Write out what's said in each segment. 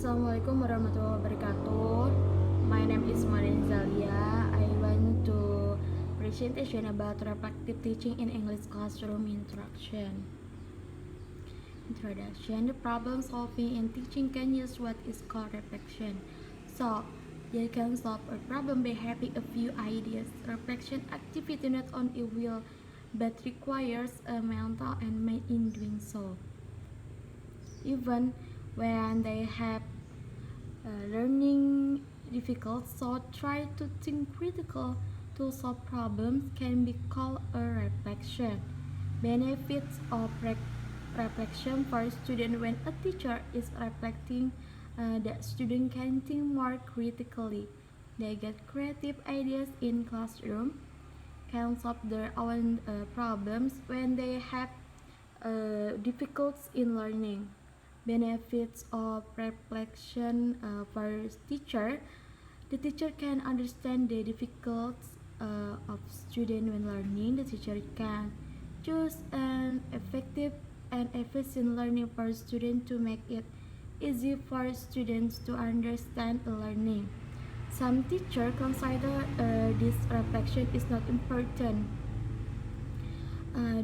Assalamualaikum warahmatullahi wabarakatuh. My name is Marin Zalia. I want to presentation about reflective teaching in English classroom instruction. Introduction. The problem solving in teaching can use what is called reflection. So, you can solve a problem by having a few ideas. Reflection activity not only will but requires a mental and mind in doing so. Even when they have learning difficult, so try to think critical to solve problems can be called a reflection. Benefits of reflection for student: when a teacher is reflecting, the student can think more critically. They get creative ideas in classroom, can solve their own problems when they have difficulties in learning. Benefits of reflection for teacher: the teacher can understand the difficulties of student when learning. The teacher can choose an effective and efficient learning for student to make it easy for students to understand the learning. Some teachers consider this reflection is not important.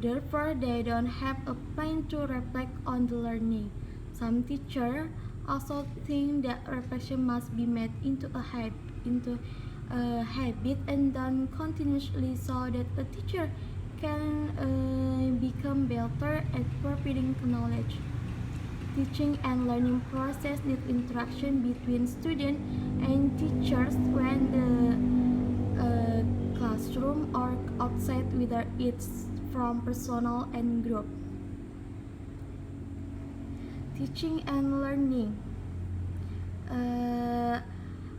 Therefore, they don't have a plan to reflect on the learning. Some teachers also think that reflection must be made into a habit and done continuously so that a teacher can become better at repeating knowledge. Teaching and learning process need interaction between students and teachers when the classroom or outside, whether it's from personal and group. Teaching and learning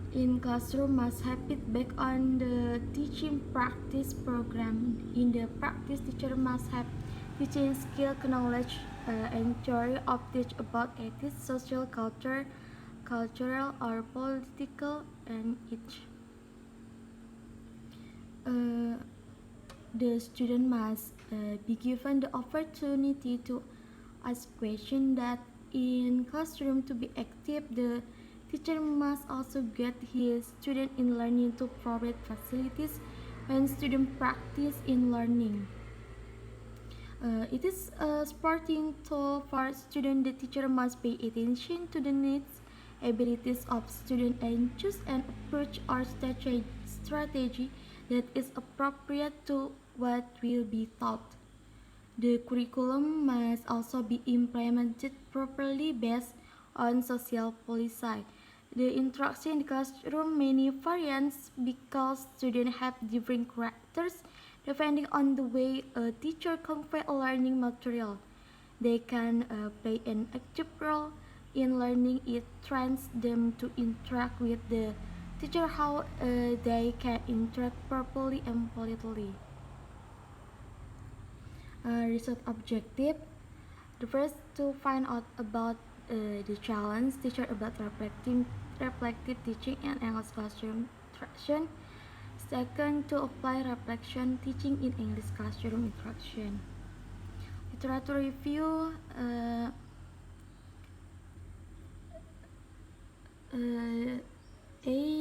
in classroom must have feedback on the teaching practice program. In the practice, teacher must have teaching skill, knowledge, and theory of teach about ethics, social culture, cultural or political, and each. The student must be given the opportunity to ask questions. That in classroom to be active, the teacher must also get his student in learning to provide facilities when student practice in learning. It is a supporting tool for student. The teacher must pay attention to the needs, abilities of student and choose an approach or strategy that is appropriate to what will be taught. The curriculum must also be implemented properly based on social policy. The instruction in the classroom many variants because students have different characters depending on the way a teacher conveys a learning material. They can play an active role in learning. It trains them to interact with the teacher how they can interact properly and politely. Research objective: the first, to find out about the challenge teacher about reflective teaching and English classroom instruction. Second, to apply reflection teaching in English classroom instruction. Literature review.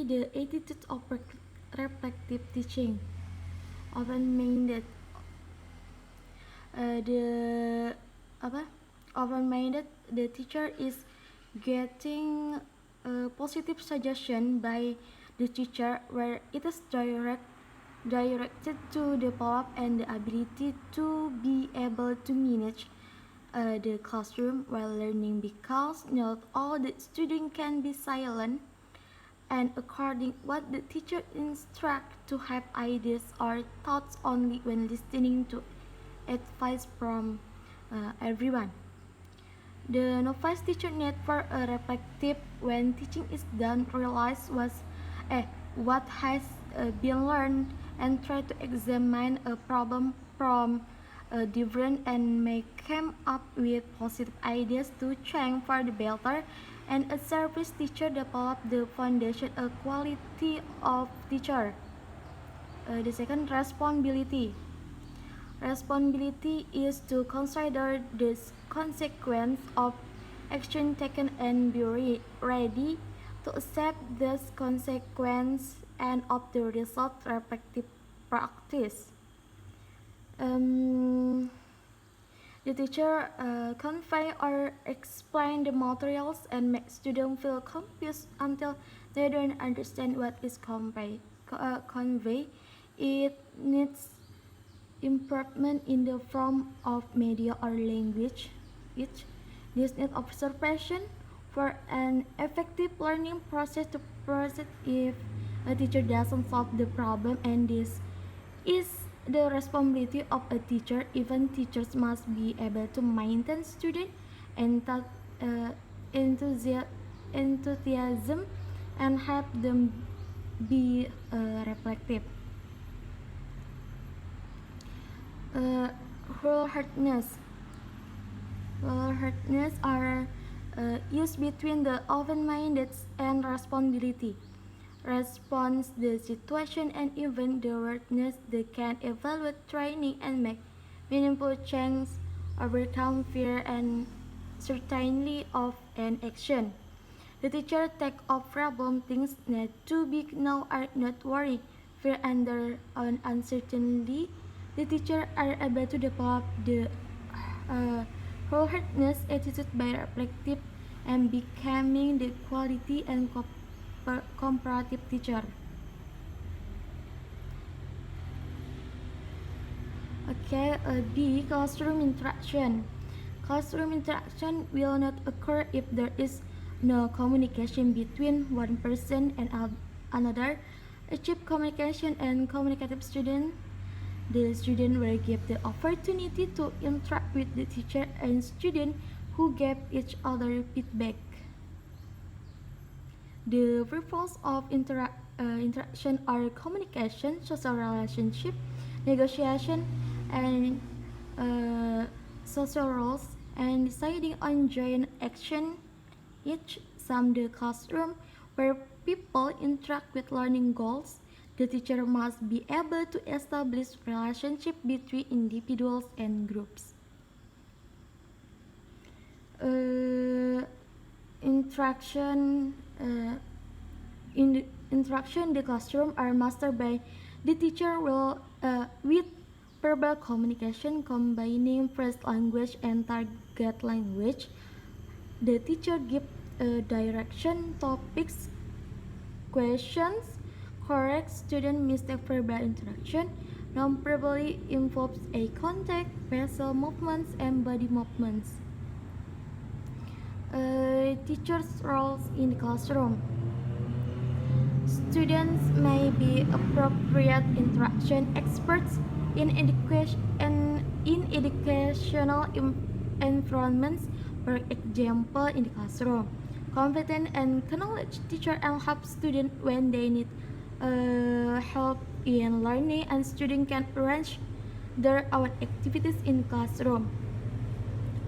The attitude of reflective teaching often mean that the teacher is getting a positive suggestion by the teacher where it is directed to develop and the ability to be able to manage the classroom while learning, because not all the students can be silent and according what the teacher instruct to have ideas or thoughts only when listening to advice from everyone. The novice teacher need for a reflective when teaching is done realize what has been learned and try to examine a problem from different and may come up with positive ideas to change for the better. And a service teacher develop the foundation a quality of teacher. The second, responsibility. Responsibility is to consider the consequence of action taken and be ready to accept the consequence and of the result respective practice. Um, the teacher convey or explain the materials and make students feel confused until they don't understand what is convey. It needs improvement in the form of media or language. Which this need observation for an effective learning process to process if a teacher doesn't solve the problem, and this is the responsibility of a teacher. Even teachers must be able to maintain student uh, enthusiasm and help them be reflective. Uh, wholeheartedness. Wholeheartedness are used between the open-minded and responsibility. Response the situation and even the awareness they can evaluate training and make meaningful change, overcome fear and certainty of an action. The teacher take up problem things not too big now are not worry, fear under uncertainty. The teacher are able to develop the uh, wholeheartedness attitude by reflective and becoming the quality and comparative teacher. Okay, B. Classroom interaction. Classroom interaction will not occur if there is no communication between one person and another. Achieve communication and communicative student. The student will give the opportunity to interact with the teacher and student who give each other feedback. The purpose of interaction are communication, social relationship, negotiation, and social roles, and deciding on joint action. Each some the classroom where people interact with learning goals. The teacher must be able to establish relationship between individuals and groups. Interaction in the interaction in the classroom are mastered by the teacher will with verbal communication combining phrase language and target language. The teacher give direction, topics, questions, correct student mistake verbal interaction. Non-verbally involves eye contact, facial movements, and body movements. Teachers' roles in the classroom. Students may be appropriate interaction experts in educational environments, for example in the classroom. Competent and knowledge teacher and help students when they need help in learning, and students can arrange their own activities in classroom.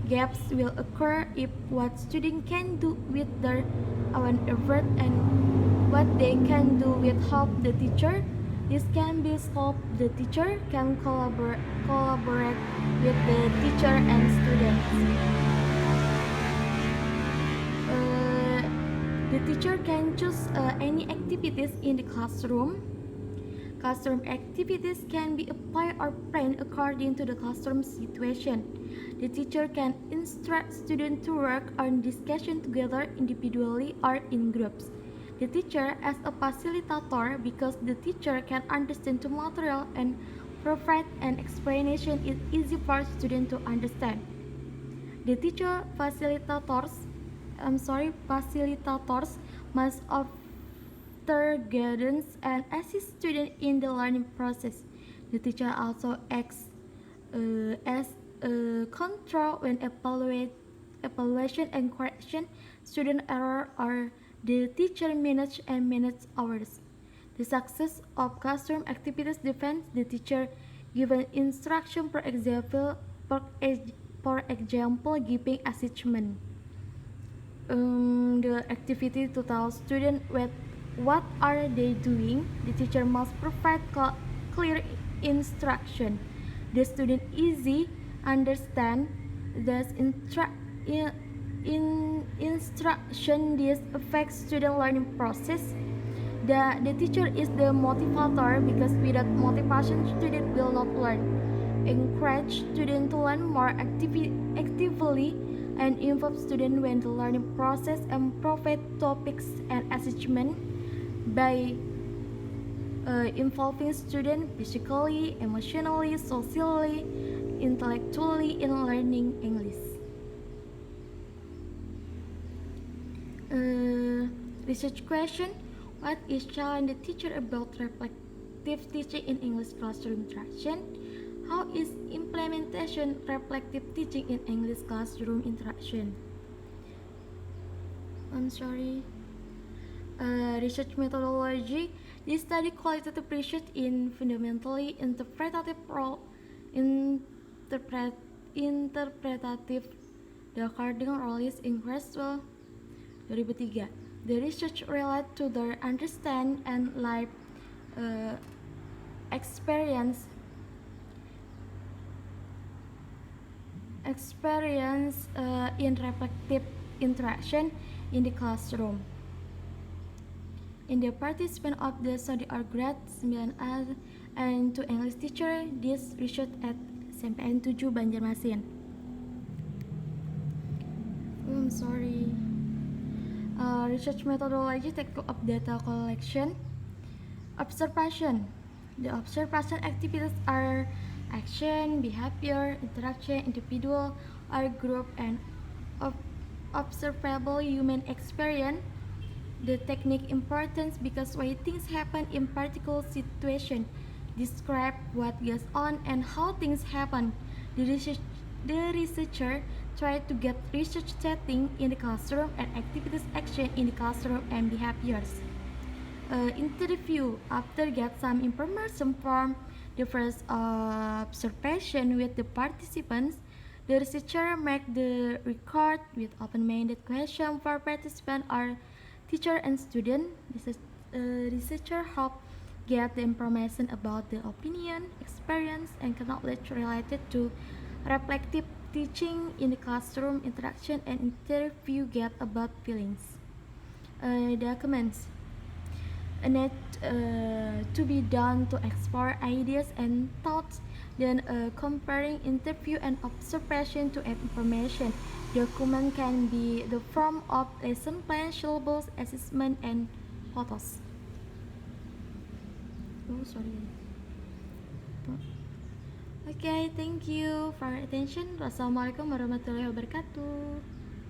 Gaps will occur if what students can do with their own effort and what they can do with help the teacher. This can be solved. The teacher can collaborate with the teacher and students. The teacher can choose any activities in the classroom. Classroom activities can be applied or planned according to the classroom situation. The teacher can instruct students to work on discussion together individually or in groups. The teacher as a facilitator, because the teacher can understand the material and provide an explanation is easy for students to understand. The teacher facilitators must offer guidance and assist students in the learning process. The teacher also acts as a control when evaluation and correction student error, or the teacher manage hours. The success of classroom activities depends the teacher given instruction, for example giving assignment. The activity to tell students what are they doing. The teacher must provide clear instruction. The student easy understand. Thus in instruction, this affects student learning process. The teacher is the motivator because without motivation, student will not learn. Encourage student to learn more actively and involve student when the learning process and provide topics and assessment by involving student physically, emotionally, socially, intellectually in learning English. Research question: what is challenge the teacher about reflective teaching in English classroom interaction? How is implementation reflective teaching in English classroom interaction? I'm sorry. Research methodology. This study qualitative research in fundamentally interpretative role interpretative the cardinal roles in Creswell 2003. The research relate to their understand and life experience in reflective interaction in the classroom. In the participant of the study are grade 9A and to English teacher, this research at SMPN 7 Banjarmasin. I'm sorry. Research methodology, technique of data collection. Observation. The observation activities are action, behavior, interaction, individual or group, and observable human experience. The technique importance because why things happen in particular situation, describe what goes on and how things happen. The researcher tried to get research setting in the classroom and activities action in the classroom and behaviors. Interview after get some information from the first observation with the participants. The researcher make the record with open-minded question for participant or teacher and student. Researcher help get the information about the opinion, experience, and knowledge related to reflective teaching in the classroom interaction and interview get about feelings. Documents need to be done to explore ideas and thoughts, then comparing interview and observation to add information. Document can be the form of lesson plan, syllabus, assessment, and photos. Oh, sorry. Okay, thank you for your attention. Wassalamualaikum warahmatullahi wabarakatuh.